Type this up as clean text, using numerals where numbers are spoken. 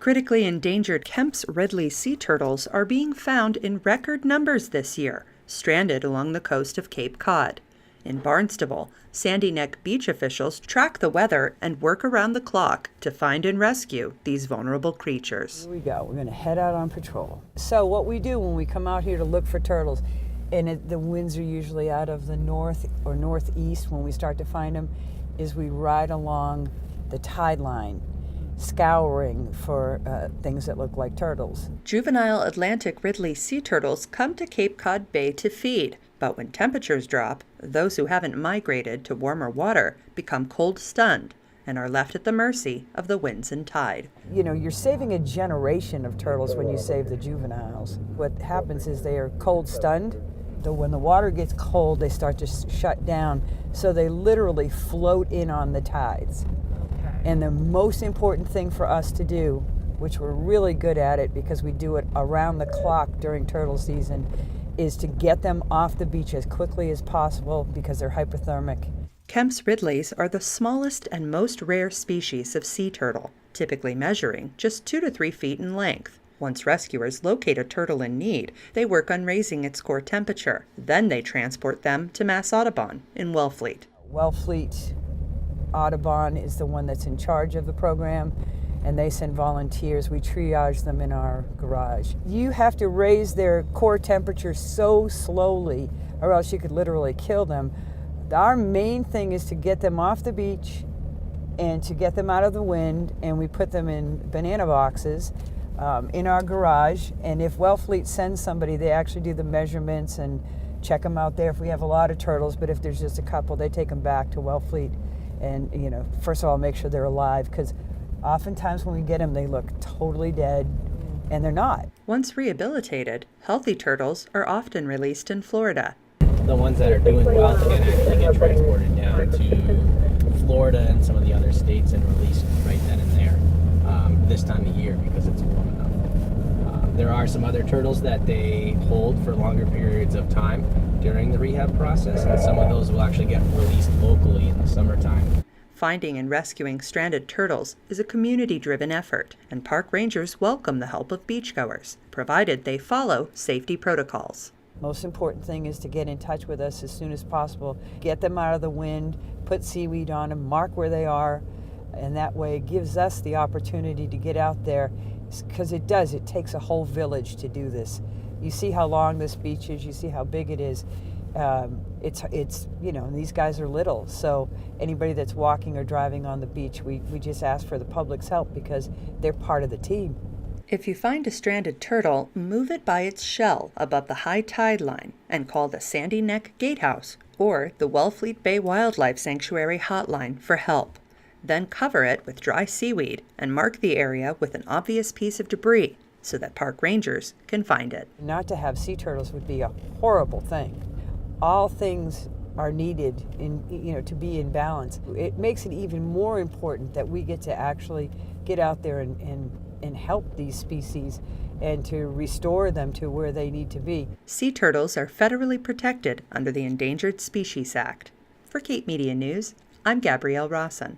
Critically endangered Kemp's Ridley sea turtles are being found in record numbers this year, stranded along the coast of Cape Cod. In Barnstable, Sandy Neck beach officials track the weather and work around the clock to find and rescue these vulnerable creatures. Here we go. We're going to head out on patrol. So what we do when we come out here to look for turtles, and the winds are usually out of the north or northeast when we start to find them, is we ride along the tide line, scouring for things that look like turtles. Juvenile Atlantic Ridley sea turtles come to Cape Cod Bay to feed, but when temperatures drop, those who haven't migrated to warmer water become cold-stunned and are left at the mercy of the winds and tide. You know, you're saving a generation of turtles when you save the juveniles. What happens is they are cold-stunned. When the water gets cold, they start to shut down, so they literally float in on the tides. And the most important thing for us to do, which we're really good at it because we do it around the clock during turtle season, is to get them off the beach as quickly as possible because they're hypothermic. Kemp's Ridleys are the smallest and most rare species of sea turtle, typically measuring just 2 to 3 feet in length. Once rescuers locate a turtle in need, they work on raising its core temperature. Then they transport them to Mass Audubon in Wellfleet. Wellfleet Audubon is the one that's in charge of the program, and they send volunteers. We triage them in our garage. You have to raise their core temperature so slowly, or else you could literally kill them. Our main thing is to get them off the beach and to get them out of the wind, and we put them in banana boxes in our garage. And if Wellfleet sends somebody, they actually do the measurements and check them out there if we have a lot of turtles. But if there's just a couple, they take them back to Wellfleet and, you know, first of all, make sure they're alive, because oftentimes when we get them, they look totally dead, and they're not. Once rehabilitated, healthy turtles are often released in Florida. The ones that are doing well can actually get transported down to Florida and some of the other states and released right then and there this time of year because it's warm enough. There are some other turtles that they hold for longer periods of time during the rehab process, and some of those will actually get released locally in the summertime. Finding and rescuing stranded turtles is a community-driven effort, and park rangers welcome the help of beachgoers, provided they follow safety protocols. Most important thing is to get in touch with us as soon as possible, get them out of the wind, put seaweed on them, mark where they are, and that way it gives us the opportunity to get out there, because it takes a whole village to do this. You see how long this beach is, you see how big it is. It's you know, these guys are little, so anybody that's walking or driving on the beach, we just ask for the public's help because they're part of the team. If you find a stranded turtle, move it by its shell above the high tide line and call the Sandy Neck Gatehouse or the Wellfleet Bay Wildlife Sanctuary hotline for help. Then cover it with dry seaweed and mark the area with an obvious piece of debris so that park rangers can find it. Not to have sea turtles would be a horrible thing. All things are needed to be in balance. It makes it even more important that we get to actually get out there and help these species and to restore them to where they need to be. Sea turtles are federally protected under the Endangered Species Act. For Cape Media News, I'm Gabrielle Rawson.